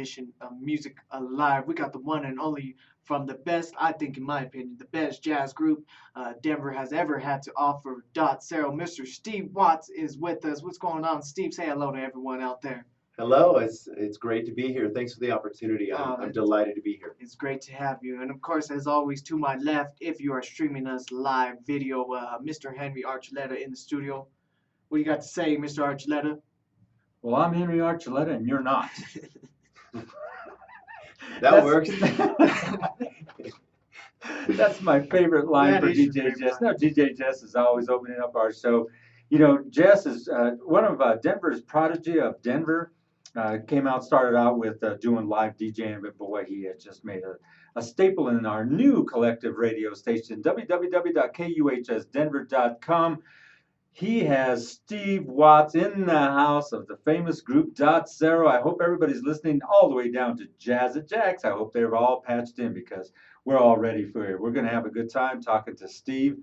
edition of Music Alive. We got the one and only from the best, I think, in my opinion, the best jazz group Denver has ever had to offer. Dotsero. Mr. Steve Watts is with us. What's going on, Steve? Say hello to everyone out there. Hello, it's great to be here. Thanks for the opportunity. I'm delighted to be here. It's great to have you. And of course, as always, to my left, if you are streaming us live video, Mr. Henry Archuleta in the studio. What do you got to say, Mr. Archuleta? Well, I'm Henry Archuleta, and you're not. That works. That's my favorite line for DJ Jess. No, DJ Jess is always opening up our show. You know, Jess is one of Denver's prodigy of Denver. Started out with doing live DJing, but boy, he has just made a staple in our new collective radio station, www.kuhsdenver.com. He has Steve Watts in the house of the famous group Dotsero. I hope everybody's listening all the way down to Jazz at Jack's. I hope they're all patched in because we're all ready for it. We're going to have a good time talking to Steve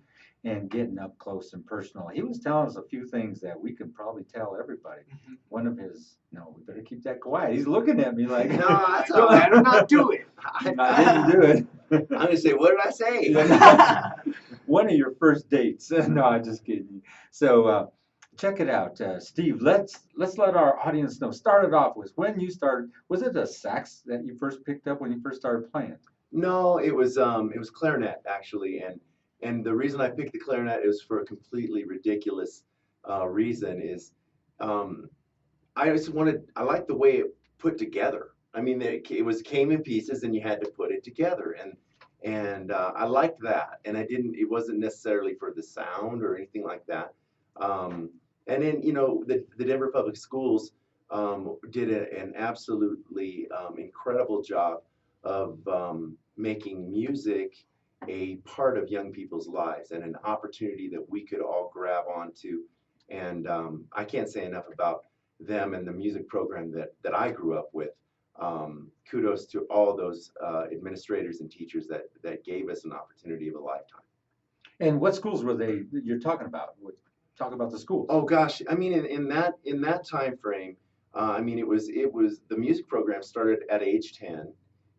and getting up close and personal. He was telling us a few things that we could probably tell everybody. Mm-hmm. One of his, no, we better keep that quiet. He's looking at me like, no, that's all right. I'm not do it. I didn't do it. I'm going to say, what did I say? One of your first dates. No, I'm just kidding. So check it out. Steve, let's let our audience know. Started off with when you started, was it a sax that you first picked up when you first started playing? No, it was clarinet actually, and the reason I picked the clarinet is for a completely ridiculous reason. Is I like the way it put together. I mean, it came in pieces, and you had to put it together, and I liked that. And it wasn't necessarily for the sound or anything like that. And then the Denver Public Schools did an absolutely incredible job of making music a part of young people's lives and an opportunity that we could all grab onto. And I can't say enough about them and the music program that I grew up with. Kudos to all those administrators and teachers that gave us an opportunity of a lifetime. And what schools were you're talking about? Talk about the schools. Oh gosh, I mean in that time frame, I mean it was the music program started at age 10.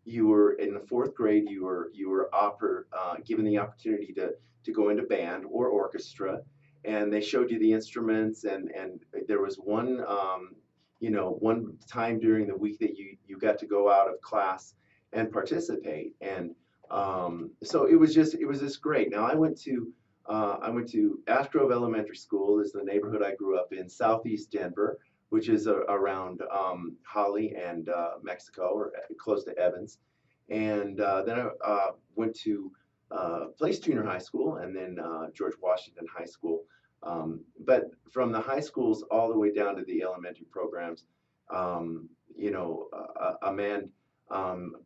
You were in the fourth grade. You were given the opportunity to go into band or orchestra, and they showed you the instruments. And there was one time during the week that you got to go out of class and participate. And so it was just great. Now I went to Ash Grove Elementary School, is the neighborhood I grew up in, southeast Denver, which is around Holly and Mexico, or close to Evans. And then I went to Place Junior High School, and then George Washington High School. But from the high schools all the way down to the elementary programs, a man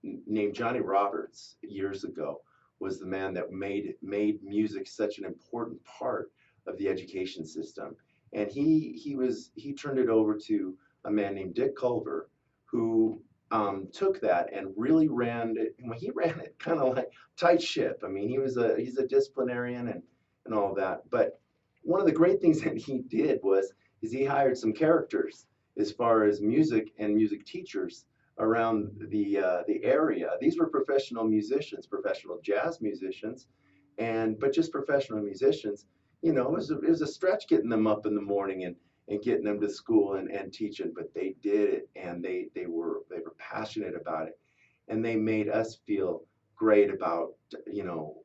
named Johnny Roberts years ago was the man that made music such an important part of the education system. And he turned it over to a man named Dick Culver, who took that and really ran it. He ran it kind of like tight ship. I mean, he's a disciplinarian and all that. But one of the great things that he did is he hired some characters as far as music and music teachers around the area. These were professional musicians, professional jazz musicians, but just professional musicians. It was a stretch getting them up in the morning and getting them to school and teaching, but they did it, and they were passionate about it, and they made us feel great about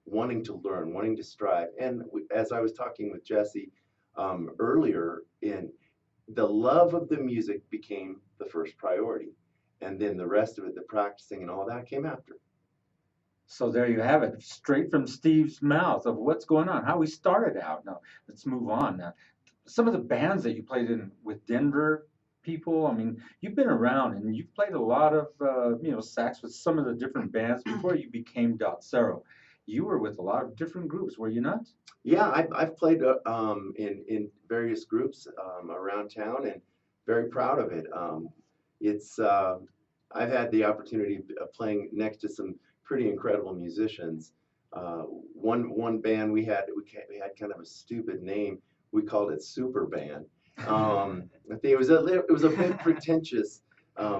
wanting to learn, wanting to strive. And as I was talking with Jesse earlier, the love of the music became the first priority, and then the rest of it, the practicing and all that, came after. So there you have it, straight from Steve's mouth of what's going on, how we started out. Now, let's move on. Now, some of the bands that you played in with Denver people, I mean, you've been around and you've played a lot of, sax with some of the different bands before you became Dotsero. You were with a lot of different groups, were you not? Yeah, I've played in various groups around town, and very proud of it. I've had the opportunity of playing next to some pretty incredible musicians. One band we had kind of a stupid name. We called it Super Band. I think it was a bit pretentious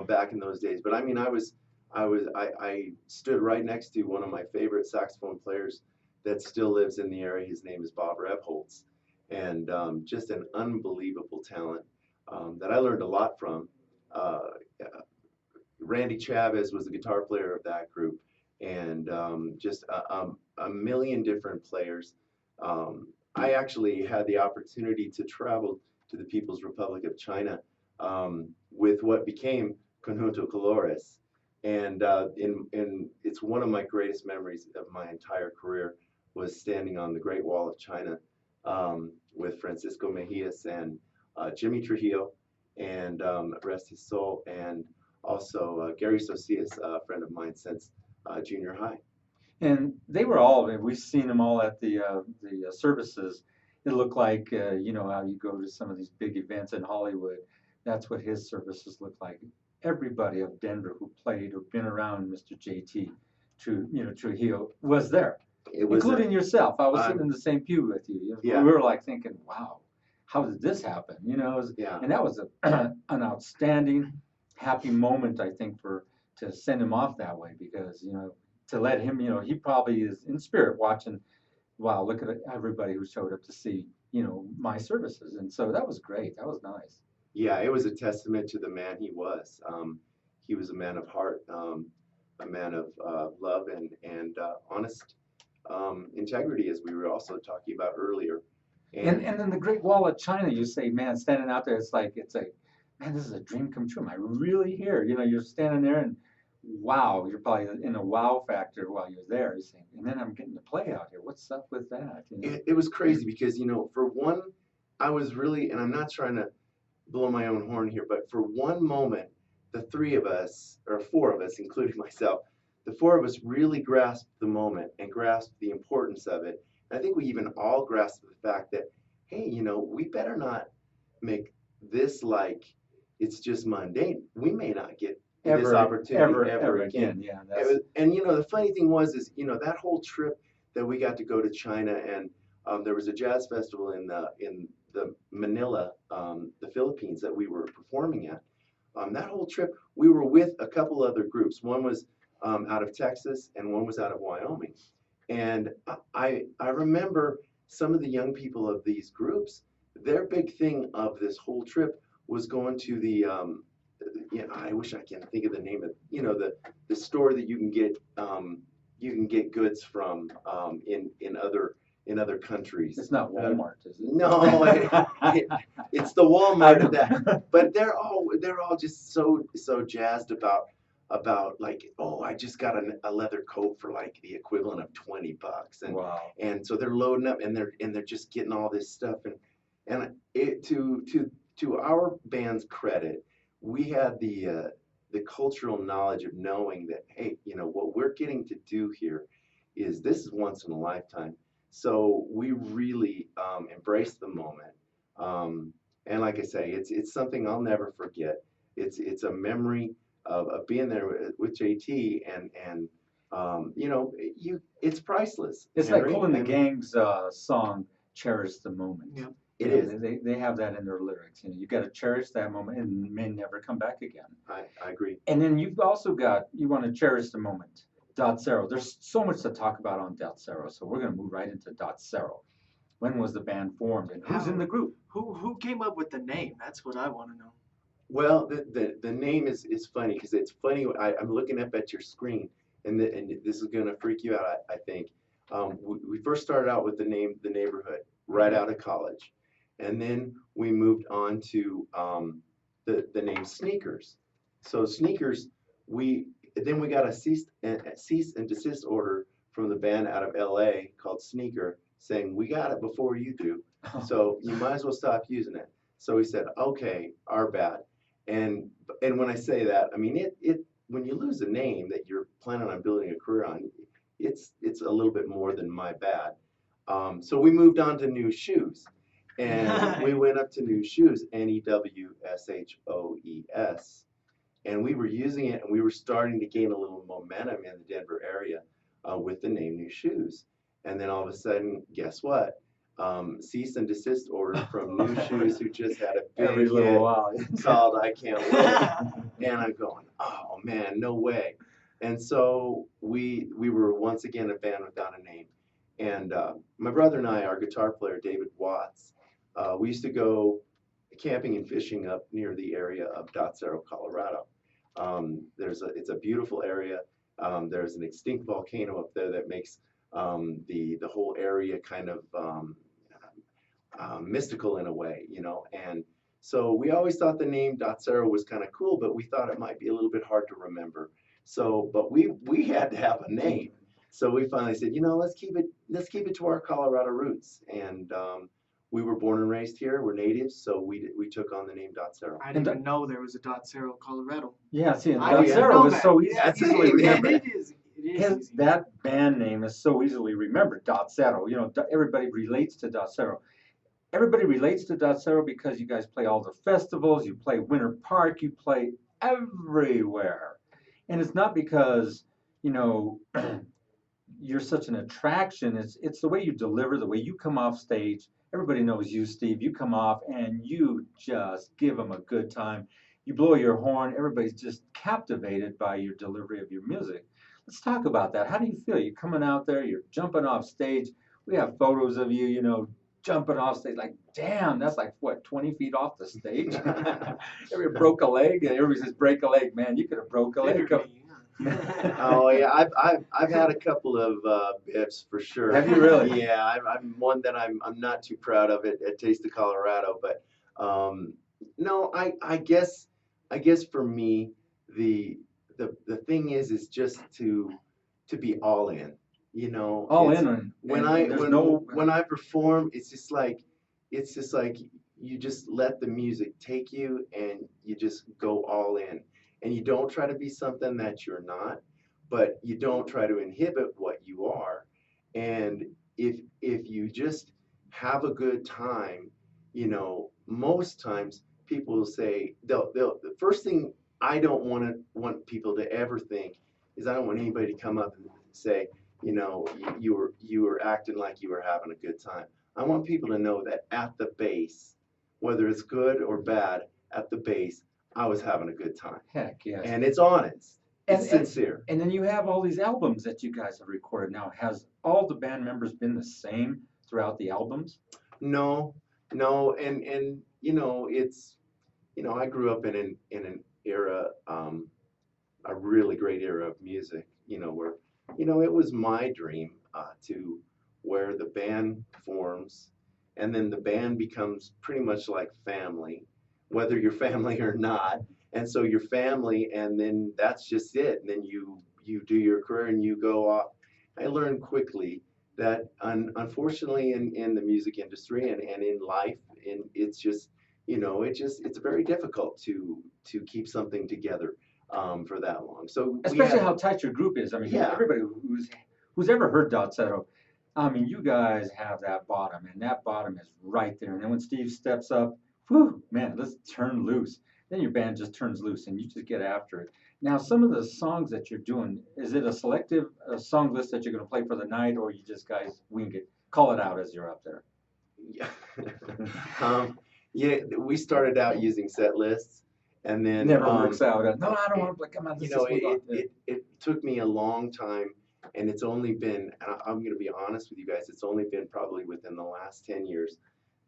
back in those days. But I mean, I stood right next to one of my favorite saxophone players that still lives in the area. His name is Bob Rebholz, and just an unbelievable talent that I learned a lot from. Uh, Randy Chavez was the guitar player of that group, and just a million different players. I actually had the opportunity to travel to the People's Republic of China with what became Conjunto Colores, and it's one of my greatest memories of my entire career was standing on the Great Wall of China with Francisco Mejias and Jimmy Trujillo, and rest his soul, and also Gary Socias, a friend of mine since junior high. And they were all, we've seen them all at the services. It looked like, you know, how you go to some of these big events in Hollywood. That's what his services looked like. Everybody of Denver who played or been around Mr. JT, Trujillo, was there, It was including yourself. I was sitting um, in the same pew with you. yeah, We were like thinking, wow, how did this happen? You know, yeah, and that was an outstanding, happy moment, I think, to send him off that way because, you know, to let him, you know, he probably is in spirit watching, wow, look at everybody who showed up to see, you know, my services. And so that was great. That was nice. yeah. It was a testament to the man he was. He was a man of heart, a man of love and honest integrity, as we were also talking about earlier. And And then the Great Wall of China, you say, man, standing out there, it's like, man, this is a dream come true. Am I really here? You know, you're standing there and wow, you're probably in a wow factor while you're there. You're saying, and then I'm getting to play out here. What's up with that? You know? it was crazy because, for one, I was really, and I'm not trying to blow my own horn here, but for one moment, the three of us, or four of us, including myself, the four of us really grasped the moment and grasped the importance of it. And I think we even all grasped the fact that, hey, we better not make this like it's just mundane. We may not get this opportunity ever again. Yeah, And the funny thing was, is that whole trip that we got to go to China, and there was a jazz festival in the Manila, the Philippines, that we were performing at. That whole trip, we were with a couple other groups. One was out of Texas, and one was out of Wyoming. And I remember some of the young people of these groups. Their big thing of this whole trip was going to the I wish I can think of the name of the store that you can get goods from in other countries. it's not Walmart, is it? No, it's the Walmart of that. But they're all just so jazzed about like, oh, I just got a leather coat for like the equivalent of $20, and Wow. and so they're loading up, and they're just getting all this stuff, and it to our band's credit, we had the cultural knowledge of knowing that, hey, what we're getting to do here this is once in a lifetime. So we really embraced the moment. And like I say, it's something I'll never forget. It's a memory of being there with JT, and it's priceless. It's Henry. like pulling the I mean, Gang's song, Cherish the Moment. Yeah. It You is. know, they have that in their lyrics. You know, you got to cherish that moment and it may never come back again. I agree. And then you've also got, you want to cherish the moment. Dotsero. There's so much to talk about on Dotsero, so we're going to move right into Dotsero. When was the band formed and who's in the group? Who came up with the name? That's what I want to know. Well, the name is funny because it's funny. I'm looking up at your screen, and this is gonna freak you out. I think we first started out with the name The Neighborhood right out of college, and then we moved on to the name Sneakers. So Sneakers, then we got a cease and desist order from the band out of L.A. called Sneaker, saying we got it before you do, so you might as well stop using it. So we said, okay, our bad. And when I say that, I mean it when you lose a name that you're planning on building a career on, it's a little bit more than my bad. So we moved on to New Shoes, and we went up to New Shoes, Newshoes, and we were using it, and we were starting to gain a little momentum in the Denver area with the name New Shoes. And then all of a sudden, guess what? cease and desist order from New Shoes, who just had a Every big little hit while. called "I Can't Wait," and I'm going, "Oh man, no way!" And so we were once again a band without a name. And my brother and I, our guitar player David Watts, we used to go camping and fishing up near the area of Dotsero, Colorado. It's a beautiful area. There's an extinct volcano up there that makes the whole area kind of mystical in a way, you know. And so we always thought the name Dotsero was kind of cool, but we thought it might be a little bit hard to remember. So, but we had to have a name. So we finally said, you know, let's keep it to our Colorado roots. And we were born and raised here. We're natives, so we took on the name Dotsero. I And didn't even know there was a Dotsero, Colorado. yeah, see, and I Oh didn't yeah, even Dotsero know was that. so Yeah, easily easily remembered. it is. It is easy. That band name is so easily remembered, Dotsero. You know, everybody relates to Dotsero. Everybody relates to Dotsero because you guys play all the festivals, you play Winter Park, you play everywhere. And it's not because, you know, you're such an attraction. It's the way you deliver, the way you come off stage. Everybody knows you, Steve. You come off and you just give them a good time. You blow your horn. Everybody's just captivated by your delivery of your music. Let's talk about that. How do you feel? You're coming out there. You're jumping off stage. We have photos of you, you know, jumping off stage. Like, damn, that's like what, 20 feet off the stage. Everybody broke a leg. Everybody says break a leg, man. You could have broke a leg. Literally, Oh yeah, I've had a couple of biffs for sure. Have you really? Yeah, I'm one that I'm not too proud of it at Taste of Colorado, but no, I guess for me the thing is just to be all in. You know, All it's in on, when and there's no. when I perform, it's just like you just let the music take you and you just go all in, and you don't try to be something that you're not, but you don't try to inhibit what you are. And if you just have a good time, most times people will say they'll the first thing I don't want people to ever think is I don't want anybody to come up and say, you were acting like you were having a good time. I want people to know that at the base, whether it's good or bad, at the base, I was having a good time. Heck yes. And it's honest. And, It's and sincere. and then you have all these albums that you guys have recorded now. Has all the band members been the same throughout the albums? No, no, and I grew up in an era, a really great era of music, where, it was my dream to where the band forms and then the band becomes pretty much like family, whether you're family or not. And so you're family, and then that's just it. And then you do your career and you go off. I learned quickly that unfortunately in the music industry and in life, it's just, it's very difficult to keep something together for that long. So we Especially have, how tight your group is. I mean, yeah, everybody who's ever heard Dotsero, I mean, you guys have that bottom, and that bottom is right there. And then when Steve steps up, whew, man, let's turn loose. Then your band just turns loose, and you just get after it. Now, some of the songs that you're doing, is it a selective song list that you're going to play for the night, or you just guys wing it, call it out as you're up there? yeah. Yeah, we started out using set lists, and It then never works out. No, I don't it, want to play. Come on, you let's know, just move on. it took me a long time, and it's only been, and I'm going to be honest with you guys, it's only been probably within the last 10 years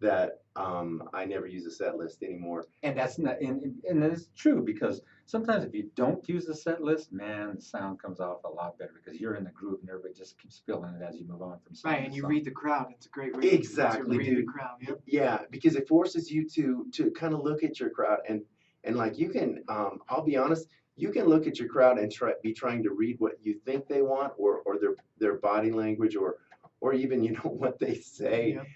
that I never use a set list anymore. And that's not, and it's true because sometimes if you don't use the set list, man, the sound comes off a lot better because you're in the group and everybody just keeps feeling it as you move on from song right, to and you song. read the crowd. It's a great way to Exactly, read dude. the crowd. Yep. Yeah, because it forces you to kind of look at your crowd, and like you can, I'll be honest, you can look at your crowd and be trying to read what you think they want, or their body language, or even what they say. Yep.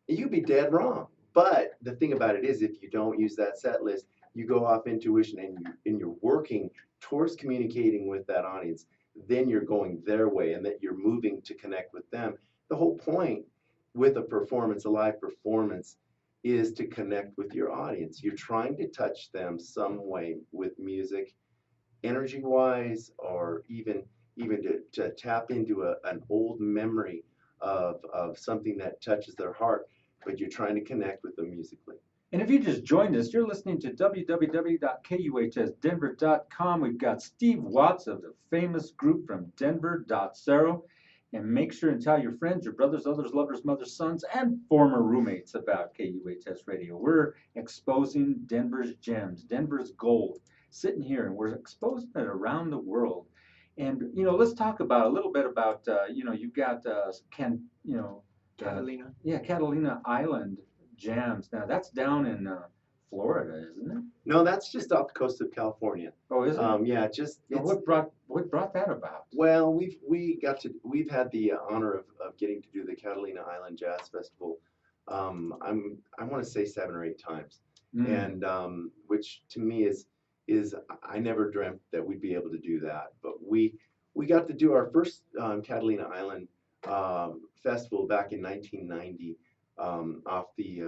You'd be dead wrong. But the thing about it is, if you don't use that set list, you go off intuition, and you're working towards communicating with that audience. Then you're going their way, and that you're moving to connect with them. The whole point with a performance, a live performance, is to connect with your audience. You're trying to touch them some way with music, energy wise, or even to tap into an old memory of something that touches their heart, but you're trying to connect with them musically. And if you just joined us, you're listening to www.kuhsdenver.com. We've got Steve Watts of the famous group from Denver, Dotsero. And make sure and tell your friends, your brothers, others, lovers, mothers, sons, and former roommates about KUHS Radio. We're exposing Denver's gems, Denver's gold, sitting here, and we're exposing it around the world. And let's talk about a little bit about you've got Catalina. yeah, Catalina Island jams. Now that's down in Florida, isn't it? No, that's just off the coast of California. Oh, is it? Yeah, just Now, it's, what brought that about? well, we've had the honor of getting to do the Catalina Island Jazz Festival. I want to say 7 or 8 times, and which to me is I never dreamt that we'd be able to do that, but we got to do our first Catalina Island festival back in 1990, off the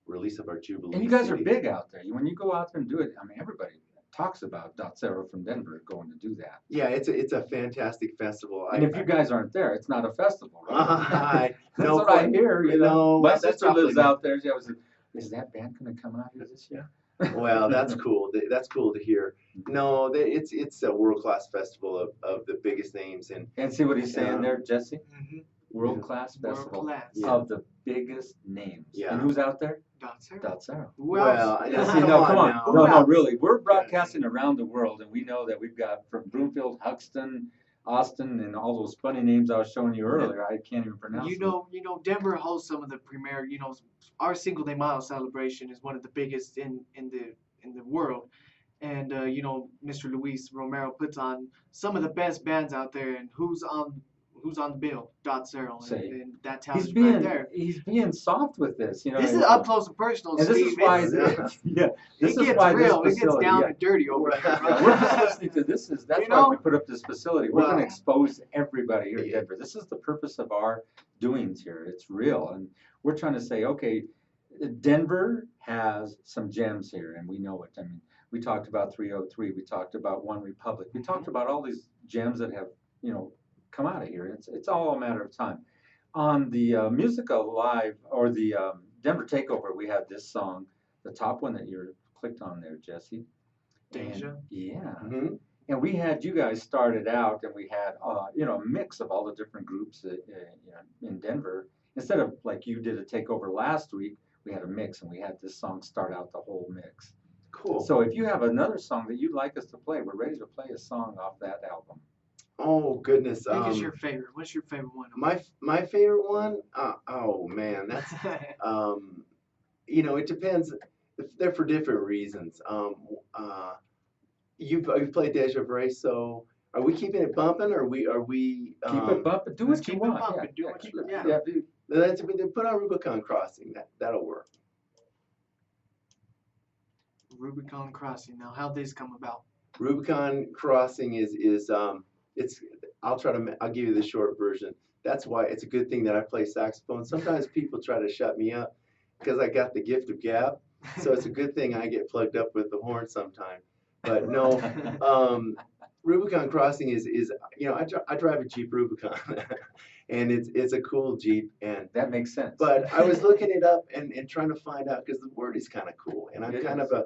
release of our Jubilee. And you guys are CD. big out there. When you go out there and do it, I mean, everybody talks about Dotsero from Denver going to do that. Yeah, it's a fantastic festival. And if you guys aren't there, it's not a festival, right? That's no, what I hear. no, My that's sister awfully lives out there. She always said, "Is that band going to come out here this year?" Well, that's cool. That's cool to hear. No, it's a world-class festival of the biggest names, And see what he's saying Yeah. there, Jesse? Mm-hmm. World-class festival World-class. of the biggest names. Yeah. And who's out there? Dotsero. Dotsero. Who well, else? yeah, See, no, come on. now. No, Who no, else? really. We're broadcasting around the world, and we know that we've got from Broomfield, Huxton, Austin, and all those funny names I was showing you earlier. I can't even pronounce them. Denver hosts some of the premier. Our Single Day Mile celebration is one of the biggest in the world, and Mr. Luis Romero puts on some of the best bands out there. And who's on the bill? Dotsero, Say, and that tells He's you right being there. he's being soft with this, This is up close and personal, And this is Steve. why, It's- yeah, this it is gets why real. this It gets facility, down yeah. and dirty over here. Yeah, we're just listening to this. That's You why know? we put up this facility. We're going to Well- expose everybody here in Yeah. Denver. This is the purpose of our doings here. It's real, and we're trying to say, okay, Denver has some gems here, and we know it. I mean, we talked about 303. We talked about One Republic. We talked about all these gems that have come out of here. It's all a matter of time. On the Musical Live or the Denver Takeover, we had this song, the top one that you clicked on there, Jesse. Deja. And, yeah. Mhm. And we had you guys started out, and we had a mix of all the different groups in Denver. Instead of like you did a takeover last week, we had a mix, and we had this song start out the whole mix. Cool. So if you have another song that you'd like us to play, we're ready to play a song off that album. Oh goodness. I think it's your favorite. What's your favorite one? My favorite one. Oh man, that's it depends. They're for different reasons. You've played Deja Vu, so are we keeping it bumping, or are we? Keep it bumping. Do let's what you keep it want. bumping. Yeah, Do yeah, what you- keep it- yeah. yeah, Put on Rubicon Crossing. That'll work. Rubicon Crossing. Now, how'd this come about? Rubicon Crossing is it's. I'll give you the short version. That's why it's a good thing that I play saxophone. Sometimes people try to shut me up because I got the gift of gab. So it's a good thing I get plugged up with the horn sometime. But no, Rubicon Crossing is I drive a Jeep Rubicon, and it's a cool Jeep. And that makes sense. but I was looking it up and trying to find out because the word is kind of cool, and I'm It kind is. of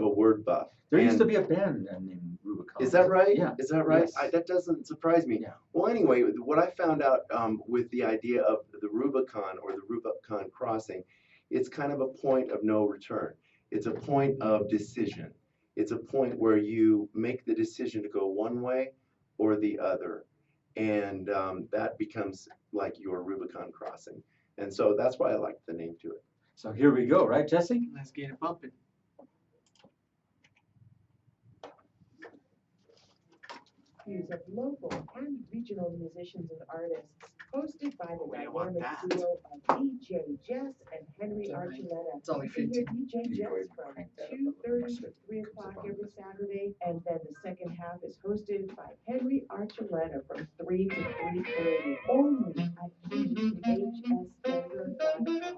a word buff. There used And- to be a band named Rubicon. Is that right? Yeah. Is that right? Yes. That doesn't surprise me. Yeah. Well, anyway, what I found out with the idea of the Rubicon or the Rubicon Crossing, it's kind of a point of no return. It's a point of decision. It's a point where you make the decision to go one way or the other. And that becomes like your Rubicon Crossing. And so that's why I like the name to it. So here we go, right, Jesse? Let's get it bumping. Views of local and regional musicians and artists, hosted by the We don't want dynamic that. duo of DJ Jess and Henry It's all right. Archuleta. It's only You can hear 15. DJ You Jess go ahead and from crank that up a little more 2:30 so to it 3 comes o'clock up on every this. Saturday, and then the second half is hosted by Henry Archuleta from 3 to 3:30, only at KHSdenver.com.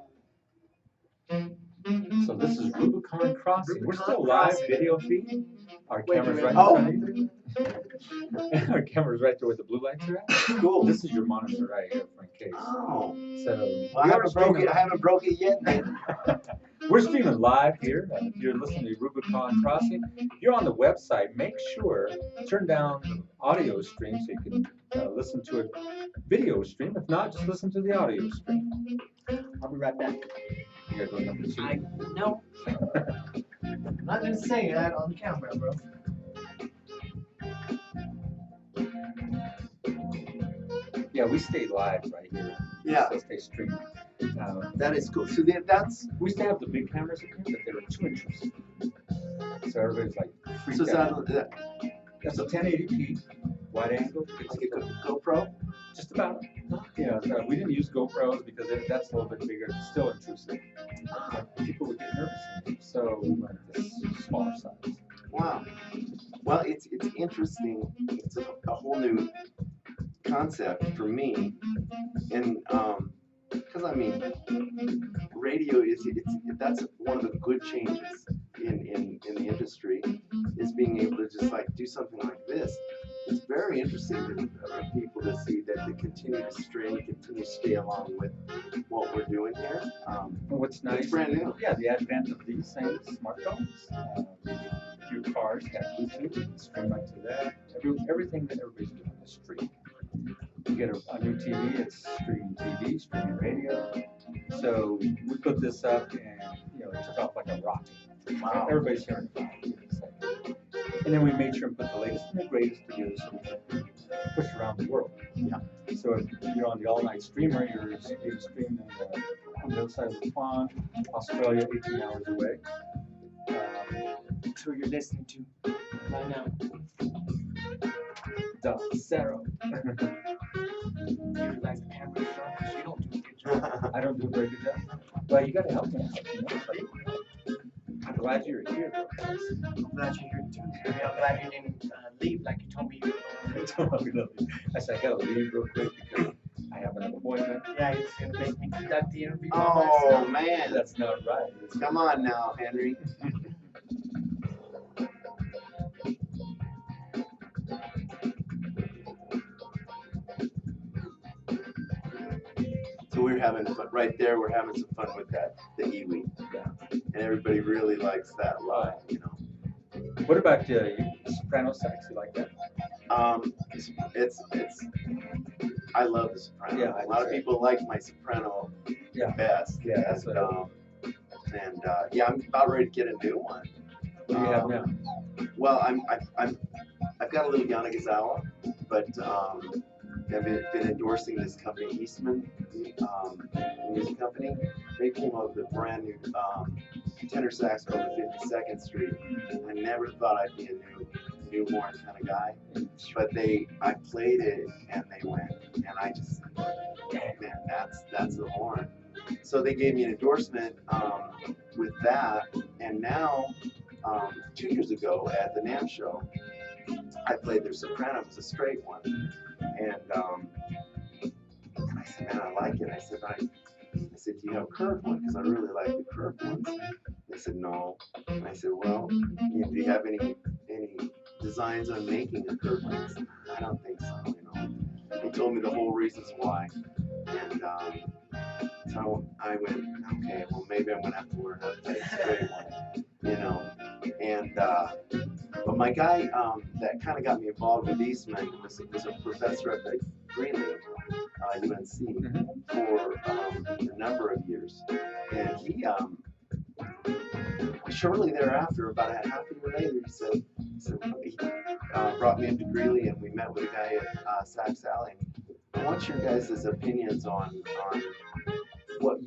So this is Rubicon Crossing. We're Rubicon still live Crossing. video feed. Our Wait a camera's minute. right Oh. in front of you. Our camera's right there where the blue lights are at. Cool. This is your monitor right here for in case. Oh. So Well, I haven't broke it yet, man. we're streaming live here. If you're listening to Rubicon Crossing, if you're on the website, make sure turn down the audio stream so you can listen to a video stream. If not, just listen to the audio stream. I'll be right back. You gotta go number 2. No. I'm not just saying that on camera, bro. Yeah, we stay live right here. Yeah. So stay streaming. That is cool. So that's We used to have the big cameras up here, but they were 2 inches. So everybody's like freaked so is out. that That's a 1080p wide angle. It's like a GoPro? just about. Yeah, so we didn't use GoPros because that's a little bit bigger. It's still intrusive. People would get nervous, so we went this smaller size. Wow. Well, it's interesting. It's a whole new concept for me, and because I mean, radio that's one of the good changes in the industry is being able to just like do something like this. It's very interesting for people to see that they continue to continue to stay along with what we're doing here. What's nice? It's brand new. Yeah, the advent of these things, smartphones. Few cars have Bluetooth, you can stream right to that. Everything that everybody's doing is stream. You get a new TV, it's streaming TV, streaming radio. So we put this up, and it took off like a rocket. Wow. Everybody's hearing about it. And then we made sure and put the latest and the greatest together so we can push around the world. Yeah. So if you're on the all-night streamer, you're being streamed on the other side of the pond, Australia, 18 hours away. That's who you're listening to right now. Dotsero. You realize the camera's on because you don't do a good job. I don't do a very good job. Well, you got to help me out. Like, I'm glad you're here. I'm glad you're here too. I'm glad you didn't leave like you told me you were going to. I said, I got to leave real quick because I have an appointment. Yeah, he's going to make me conduct the interview. Oh man, That's not right. come on now, Henry. So we're having fun right there. We're having some fun with that, the iwi, and everybody really likes that live. What about soprano sax? You like that? It's I love the soprano. Yeah, I a lot do of too. people like my soprano Yeah. best. Yeah, that's and, what yeah, I'm about ready to get a new one. What do you have now? Well, I've got a little Yanagisawa, but I've been endorsing this company, Eastman Music Company. They came up with a brand new tenor sax called the 52nd Street. I never thought I'd be a newborn kind of guy, but I played it and they went, and I just said, man, that's the horn. So they gave me an endorsement with that, and now 2 years ago at the NAMM show, I played their soprano. It was a straight one, and I said, man, I like it. I said, do you have a curved one? Because I really like the curved ones. They said, no. And I said, well, do you have any designs on making a curved one? I said, I don't think so. They told me the whole reasons why, and so I went, okay, well maybe I'm gonna have to learn how to play a straight one, and but my guy that kind of got me involved with Eastman was a professor at the Greeley, UNC, for a number of years, and he shortly thereafter, about a half a year later, he brought me into Greeley, and we met with a guy at Sax Alley. I want your guys' opinions on what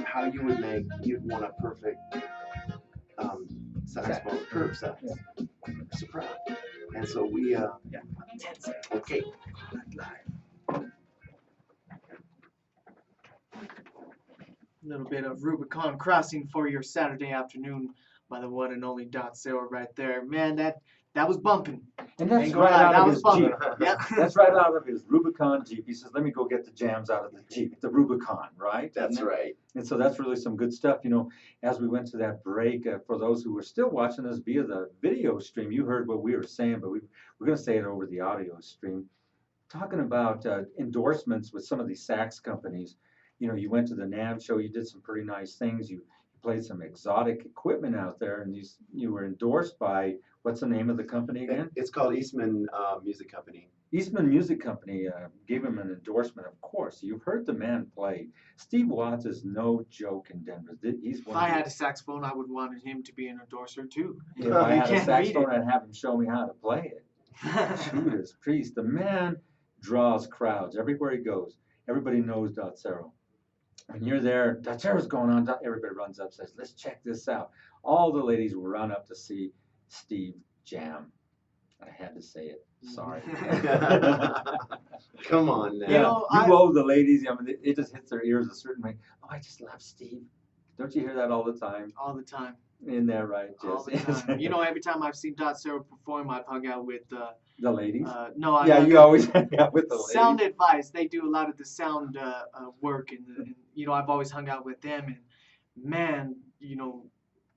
how you'd want a perfect saxophone, curved sax, soprano. And so we, okay. A little bit of Rubicon Crossing for your Saturday afternoon by the one and only Dotsero right there. Man, that was bumping. And that's Ain't gonna right lie, out that of was his fun. Jeep. Yeah. That's right out of his Rubicon Jeep. He says, let me go get the jams out of the Jeep, the Rubicon, right? That's Isn't it? right. And so that's really some good stuff. As we went to that break, for those who were still watching us via the video stream, you heard what we were saying, but we're going to say it over the audio stream. Talking about endorsements with some of these sax companies. You went to the NAB show, you did some pretty nice things. You played some exotic equipment out there, and you were endorsed by, what's the name of the company again? It's called Eastman Music Company. Eastman Music Company gave him an endorsement, of course. You've heard the man play. Steve Watts is no joke in Denver. He's If one I of the, had a saxophone, I would want him to be an endorser too. if I You had a can't beat saxophone, it. I'd have him show me how to play it. Judas Priest, the man draws crowds everywhere he goes. Everybody knows Dotsero. When you're there, Dotsero's going on. Everybody runs up, says, "Let's check this out." All the ladies will run up to see Steve jam. I had to say it. Sorry. Come on now. You know, you owe the ladies. I mean, it just hits their ears a certain way. Oh, I just love Steve. Don't you hear that all the time? all the time. In there, right, All the Jesse? time. Every time I've seen Dotsero perform, I've hung out with the ladies. no, I Yeah, hung you out always with hang out with the ladies. Sound Advice. They do a lot of the sound work, and I've always hung out with them. And man,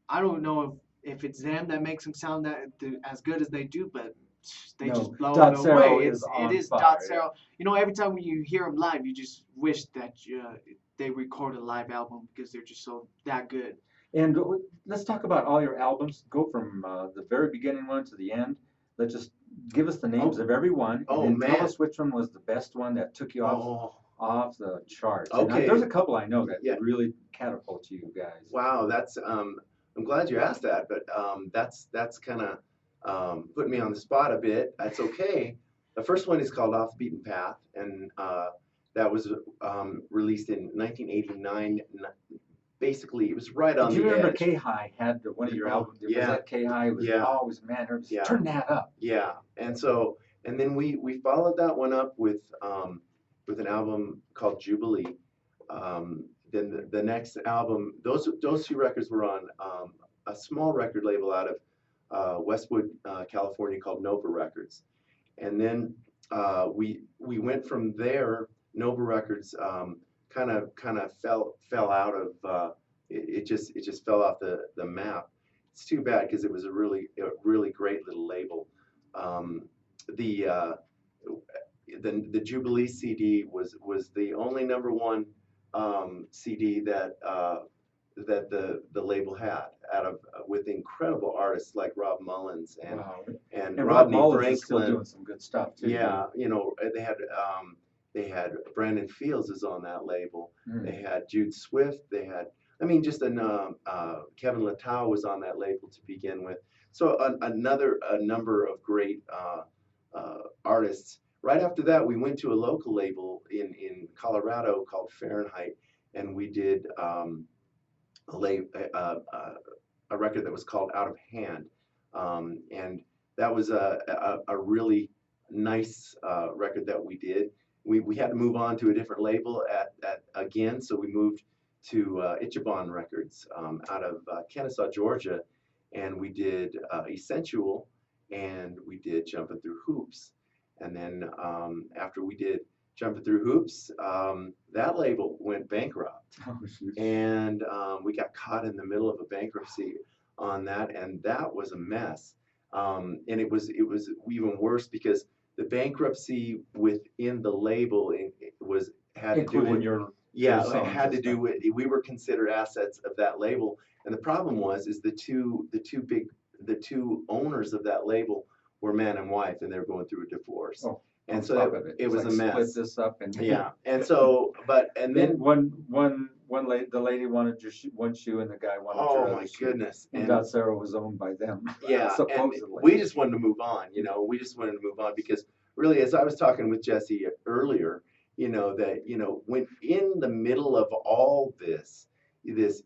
I don't know if it's them that makes them sound as good as they do, but they just blow it Dotsero away. is on It is fire, Dotsero. Every time when you hear them live, you just wish that they record a live album because they're just that good. And let's talk about all your albums. Go from the very beginning one to the end. Let's just give us the names of every one, and then tell us which one was the best one that took you off the charts. Okay. And there's a couple I know that Yeah. really catapult you guys. Wow, that's I'm glad you asked that, but that's kind of put me on the spot a bit. That's okay. The first one is called Off the Beaten Path, and that was released in 1989. Basically, it was right on the edge. Do you remember K-High had one of your albums? Yeah. Was that K-High? Was always, man, turn that up. Yeah, and then we followed that one up with an album called Jubilee. Then the next album, those two records were on a small record label out of Westwood, California, called Nova Records. And then we went from there. Nova Records kind of fell out of it just fell off the map. It's too bad because it was a really great little label. The Jubilee CD was the only #1 CD that the label had with incredible artists like Rob Mullins and Rob Rodney Mullins Franklin. is still doing some good stuff too. Yeah, they had Brandon Fields is on that label. They had Jude Swift. They had, just Kevin Littau was on that label to begin with. So a number of great artists. Right after that, we went to a local label in Colorado called Fahrenheit, and we did a record that was called Out of Hand, and that was a really nice record that we did. We had to move on to a different label again, so we moved to Ichiban Records out of Kennesaw, Georgia, and we did Essential, and we did Jumping Through Hoops. And then after we did Jumping Through Hoops, that label went bankrupt. Oh, and we got caught in the middle of a bankruptcy on that, and that was a mess. And it was even worse because the bankruptcy within the label had to do with it to do with we were considered assets of that label, and the problem is the two owners of that label were man and wife, and they were going through a divorce. Oh, and so it was a mess. Split this up and and so then the lady wanted one shoe and the guy wanted your other shoe. Goodness! And Dotsero was owned by them. Yeah, supposedly. And we just wanted to move on. We just wanted to move on because really, as I was talking with Jesse earlier, that when in the middle of all this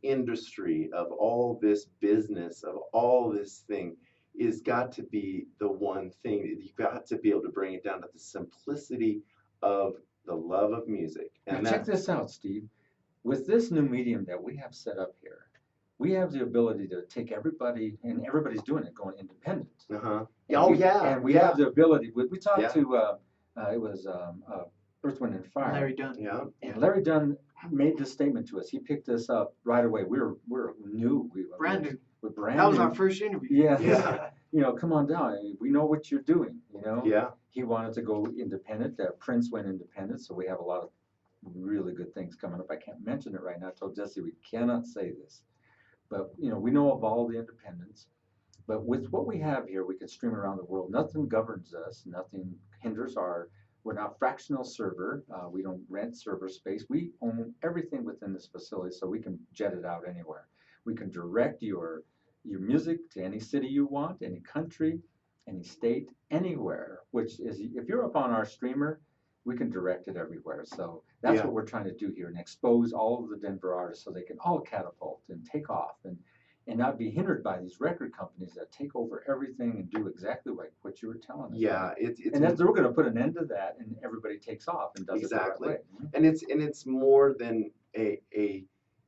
industry, of all this business, of all this thing, is got to be the one thing that you've got to be able to bring it down to the simplicity of the love of music. And now check this out, Steve. With this new medium that we have set up here, we have the ability to take everybody, and everybody's doing it, going independent. Uh-huh. And Oh, we, yeah, and we yeah, have the ability. We talked yeah, to it was Earth, Wind, and Fire, Larry Dunn. yeah, and Larry Dunn made this statement to us. He picked us up right away. We're new. Brandon. We're brand That was new. our first interview. Yeah. Yeah. Come on down. We know what you're doing. yeah. He wanted to go independent. Prince went independent, so we have a lot of really good things coming up. I can't mention it right now. I told Jesse we cannot say this, but we know of all the independents. But with what we have here, we can stream around the world. Nothing governs us. Nothing hinders our. We're not fractional server. We don't rent server space. We own everything within this facility, so we can jet it out anywhere. We can direct your music to any city you want, any country, any state, anywhere. Which is, if you're up on our streamer, we can direct it everywhere. So that's Yeah. what we're trying to do here, and expose all of the Denver artists so they can all catapult and take off and not be hindered by these record companies that take over everything and do exactly like what you were telling us. Yeah, right? it's And that's, we're going to put an end to that, and everybody takes off and does exactly, it the right way. and it's more than an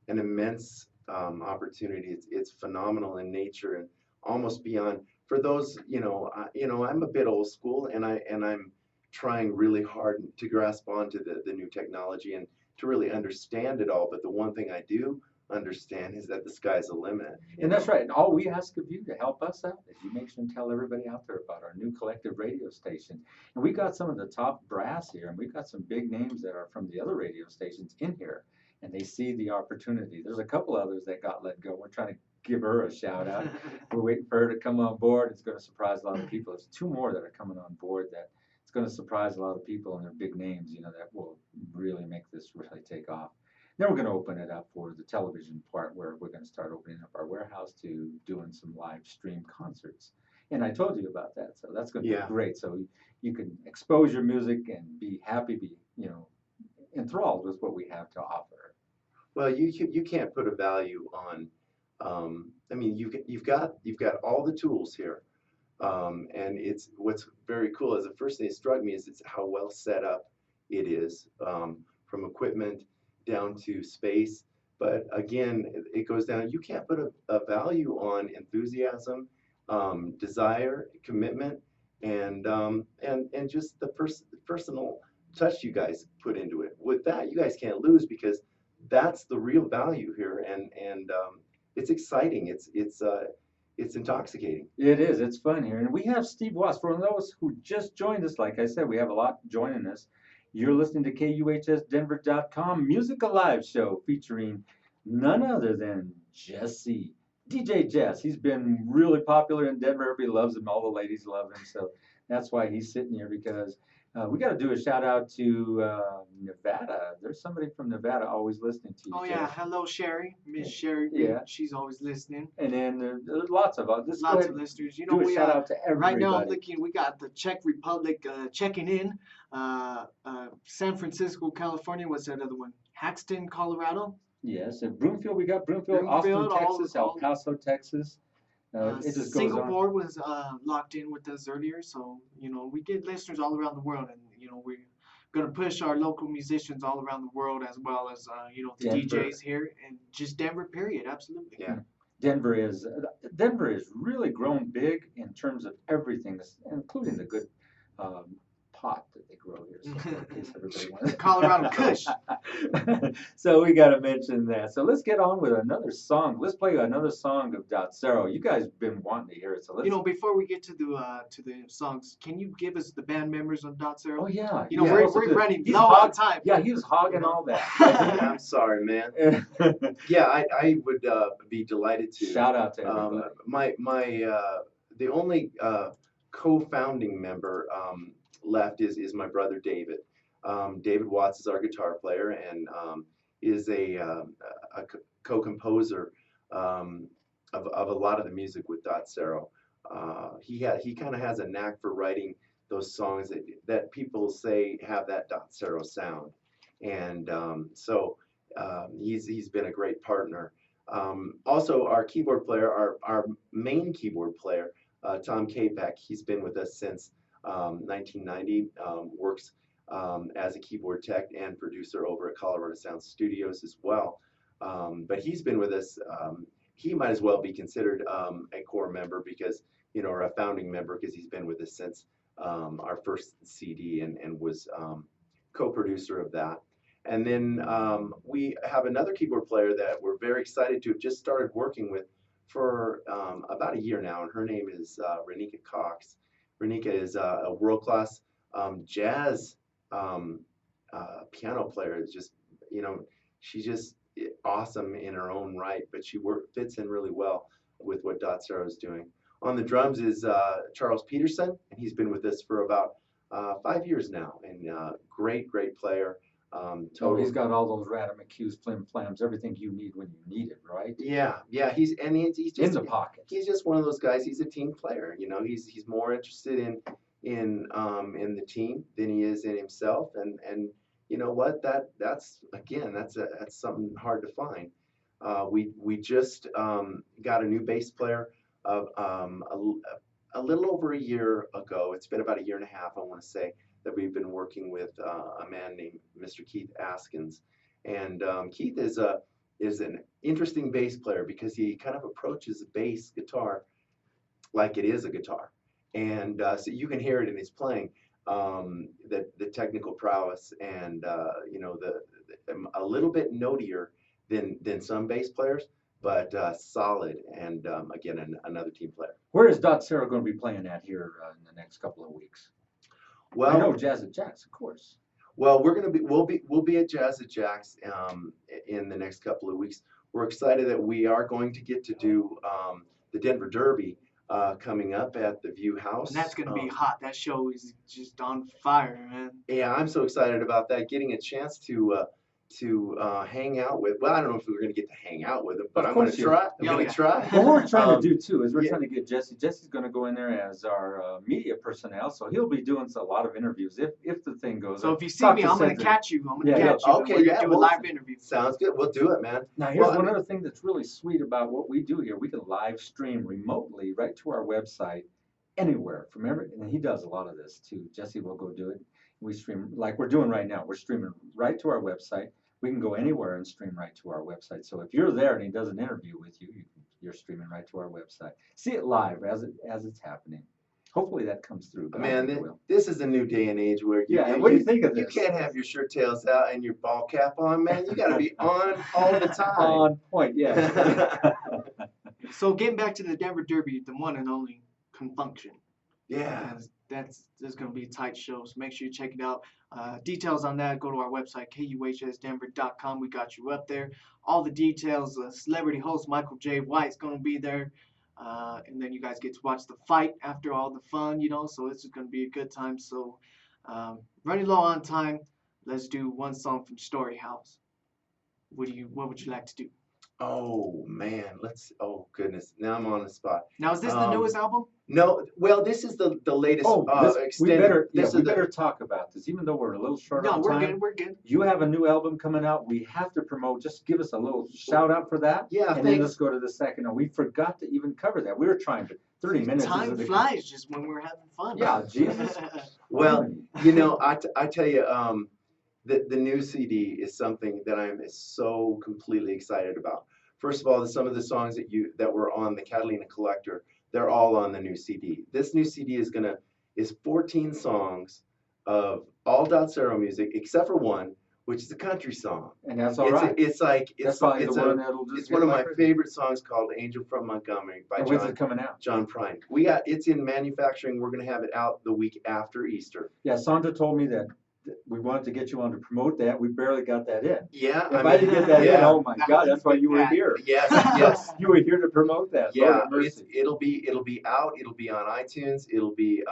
immense opportunity. It's phenomenal in nature and almost beyond. For those, I'm a bit old school, and I'm trying really hard to grasp onto the new technology and to really understand it all. But the one thing I do understand is that the sky's the limit. And that's right. And all we ask of you to help us out is you make sure and tell everybody out there about our new collective radio station. And we got some of the top brass here, and we've got some big names that are from the other radio stations in here, and they see the opportunity. There's a couple others that got let go. We're trying to give her a shout out. We're waiting for her to come on board. It's going to surprise a lot of people. There's two more that are coming on board that it's going to surprise a lot of people, and they're big names, that will really make this really take off. Then we're going to open it up for the television part, where we're going to start opening up our warehouse to doing some live stream concerts. And I told you about that, so that's going to be great. So you can expose your music and be happy, be enthralled with what we have to offer. Well, you can't put a value on. I mean, you've got all the tools here, and it's what's very cool. Is the first thing that struck me is it's how well set up it is, from equipment down to space. But again, it goes down. You can't put a value on enthusiasm, desire, commitment, and just the personal touch you guys put into it. With that, you guys can't lose, because that's the real value here, and it's exciting. It's intoxicating. It is. It's fun here, and we have Steve Watts. For those who just joined us, like I said, we have a lot joining us. You're listening to KUHSdenver.com Music Alive show, featuring none other than Jesse, DJ Jess. He's been really popular in Denver. Everybody loves him. All the ladies love him. So that's why he's sitting here, because we got to do a shout out to Nevada. There's somebody from Nevada always listening to you. Oh, yeah. Hello, Sherry. Miss Yeah. Sherry. Yeah. She's always listening. And then there's lots of others. Lots of listeners. Do a we shout out to everybody. right now I'm looking. We got the Czech Republic checking in. San Francisco, California. What's that other one? Haxton, Colorado. Yes, and Broomfield. We got Broomfield, Austin, Texas, El Paso, Texas. It just goes Singapore was locked in with us earlier, so we get listeners all around the world, and we're gonna push our local musicians all around the world, as well as the Denver. DJs here, and just Denver. Period. Absolutely. Yeah. Denver is really grown big in terms of everything, including the good pot that they grow here. So in case everybody wants Colorado Kush. So we got to mention that. So let's get on with another song. Let's play another song of Dotsero. You guys been wanting to hear it, so let's. Before we get to the songs, can you give us the band members on Dotsero? Oh yeah. We're running low on time. Yeah, he was hogging all that. I'm sorry, man. Yeah, I would be delighted to. Shout out to everybody. The only co-founding member left is my brother David. David Watts is our guitar player, and is a co-composer of a lot of the music with Dotsero. He kind of has a knack for writing those songs that people say have that Dotsero sound, and so he's been a great partner. Also, our keyboard player, our main keyboard player, Tom Capek, he's been with us since 1990, works as a keyboard tech and producer over at Colorado Sound Studios as well. But he's been with us he might as well be considered a core member because, or a founding member because he's been with us since our first CD and was co-producer of that. And then we have another keyboard player that we're very excited to have just started working with for about a year now, and her name is Renika Cox. Renika is a world-class jazz piano player. It's just, she's just awesome in her own right, but she fits in really well with what Dotsero is doing. On the drums is Charles Peterson, and he's been with us for about 5 years now, and great player. So he's got all those Radamacus, flim flams, everything you need when you need it, right? Yeah, he's just in the pocket. He's just one of those guys. He's a team player. He's more interested in the team than he is in himself. And you know what? That's something hard to find. We just got a new bass player of a little over a year ago. It's been about a year and a half, I want to say, that we've been working with a man named Mr. Keith Askins. And Keith is an interesting bass player because he kind of approaches the bass guitar like it is a guitar. And so you can hear it in his playing, the technical prowess and, a little bit notier than some bass players, but solid and, again, another team player. Where is Dotsero going to be playing at here in the next couple of weeks? Well, I know Jazz at Jack's, of course. Well, we'll be at Jazz at Jack's in the next couple of weeks. We're excited that we are going to get to do the Denver Derby coming up at the View House. And that's going to be hot. That show is just on fire, man. Yeah, I'm so excited about that. Getting a chance to hang out with. Well, I don't know if we're going to get to hang out with him, but I'm going to try. I'm going to try. Well, what we're trying to do too is we're trying to get Jesse. Jesse's going to go in there as our media personnel, so he'll be doing a lot of interviews if the thing goes. So if you see me, I'm going to catch you. I'm going to catch you. Okay, we're going to do a live interview. Sounds good. We'll do it, man. Now, here's one other thing that's really sweet about what we do here. We can live stream remotely right to our website, anywhere from and he does a lot of this too. Jesse will go do it. We stream like we're doing right now. We're streaming right to our website. We can go anywhere and stream right to our website. So if you're there and he does an interview with you, you're streaming right to our website. See it live as it's happening. Hopefully that comes through. Man, this is a new day and age where what do you think of this? You can't have your shirt tails out and your ball cap on, man. You got to be on all the time. On point, yeah. So getting back to the Denver Derby, the one and only Confunction. Yeah. That's going to be a tight show, so make sure you check it out. Details on that, go to our website, kuhsdenver.com. We got you up there. All the details, celebrity host Michael J. White's going to be there. And then you guys get to watch the fight after all the fun, so it's going to be a good time. So running low on time, let's do one song from Story House. What would you like to do? Oh man, oh goodness, now I'm on the spot. Now is this the newest album? No, well, this is the latest. We better talk about this, even though we're a little short on time. We're good. You have a new album coming out. We have to promote. Just give us a little shout out for that. Yeah, and then let's go to the second. We forgot to even cover that. We were trying to 30 minutes. Time flies just when we're having fun. Yeah, Jesus. Well, I tell you, the new CD is something that I'm so completely excited about. First of all, some of the songs that were on the Catalina Collector, they're all on the new CD. This new CD is 14 songs of all Dotsero music except for one, which is a country song. And that's all right. It's one of my record. favorite songs called "Angel from Montgomery" by When's it coming out? John Prine. It's in manufacturing. We're going to have it out the week after Easter. Yeah, Sandra told me that we wanted to get you on to promote that. We barely got that in. Yeah, if I didn't get that in, oh my God, that's why you were here. Yes. You were here to promote that. Yeah, it'll be out. It'll be on iTunes. It'll be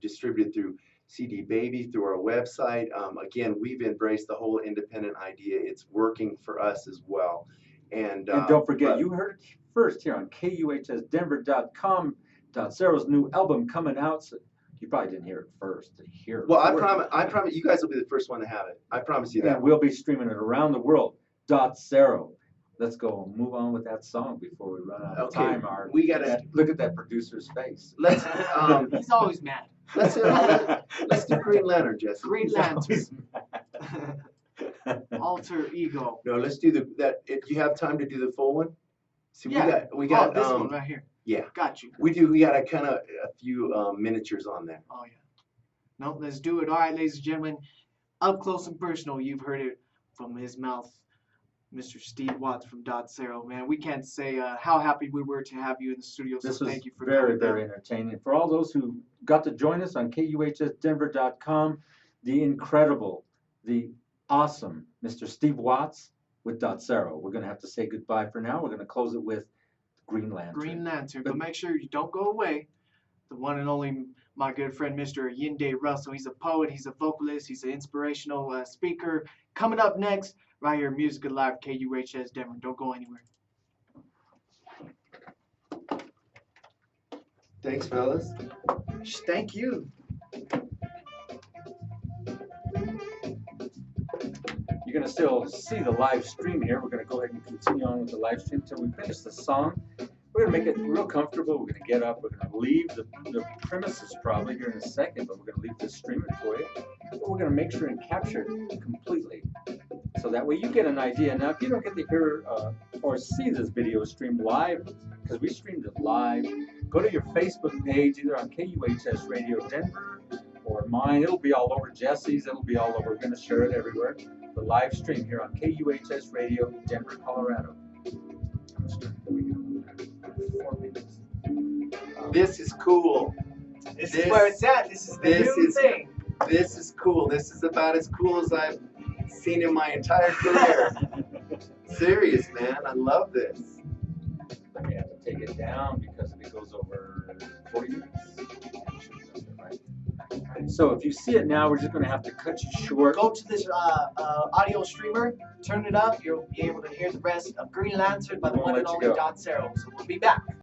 distributed through CD Baby, through our website. Again, we've embraced the whole independent idea. It's working for us as well. And don't forget, you heard it first here on KUHSdenver.com. Dotsero's new album coming out. So you probably didn't hear it first. Well, I promise you guys will be the first one to have it. I promise you that. And we'll be streaming it around the world. Dotsero. Let's go move on with that song before we run out of time. We gotta look at that producer's face. Let's. He's always mad. Let's do Green Lantern, Jesse. Green Lantern. Alter ego. No, let's do that. If you have time to do the full one, See, Yeah. we got this one right here. yeah. Got you. We got a kind of a few miniatures on there. Oh yeah. No, let's do it. All right, ladies and gentlemen, up close and personal. You've heard it from his mouth, Mr. Steve Watts from Dotsero. Man, we can't say how happy we were to have you in the studio. So This was thank you for very, coming very down. entertaining. For all those who got to join us on KUHSdenver.com, the incredible, the awesome Mr. Steve Watts with Dotsero. We're going to have to say goodbye for now. We're going to close it with Green Lantern. Green Lantern. But make sure you don't go away. The one and only my good friend, Mr. Yinde Russell. He's a poet, he's a vocalist, he's an inspirational speaker. Coming up next, right here, Music Alive, KUHS Denver. Don't go anywhere. Thanks, fellas. Thank you. You're going to still see the live stream here. We're going to go ahead and continue on with the live stream until we finish the song. We're going to make it real comfortable. We're going to get up. We're going to leave the premises probably here in a second, but we're going to leave this streaming for you. But we're going to make sure and capture it completely. So that way you get an idea. Now, if you don't get to hear or see this video stream live, because we streamed it live, go to your Facebook page, either on KUHS Radio Denver or mine. It'll be all over Jesse's. It'll be all over. We're going to share it everywhere. The live stream here on KUHS Radio Denver, Colorado. I'm just going to go here. 4 minutes. This is cool. This is where it's at. This is the new thing. This is cool. This is about as cool as I've seen in my entire career. Serious, man. I love this. I may have to take it down because if it goes over 40 minutes. So if you see it now, we're just going to have to cut you short. Go to this audio streamer, turn it up. You'll be able to hear the rest of Green Lantern by the Won't one and let you only go. Dotsero. So we'll be back.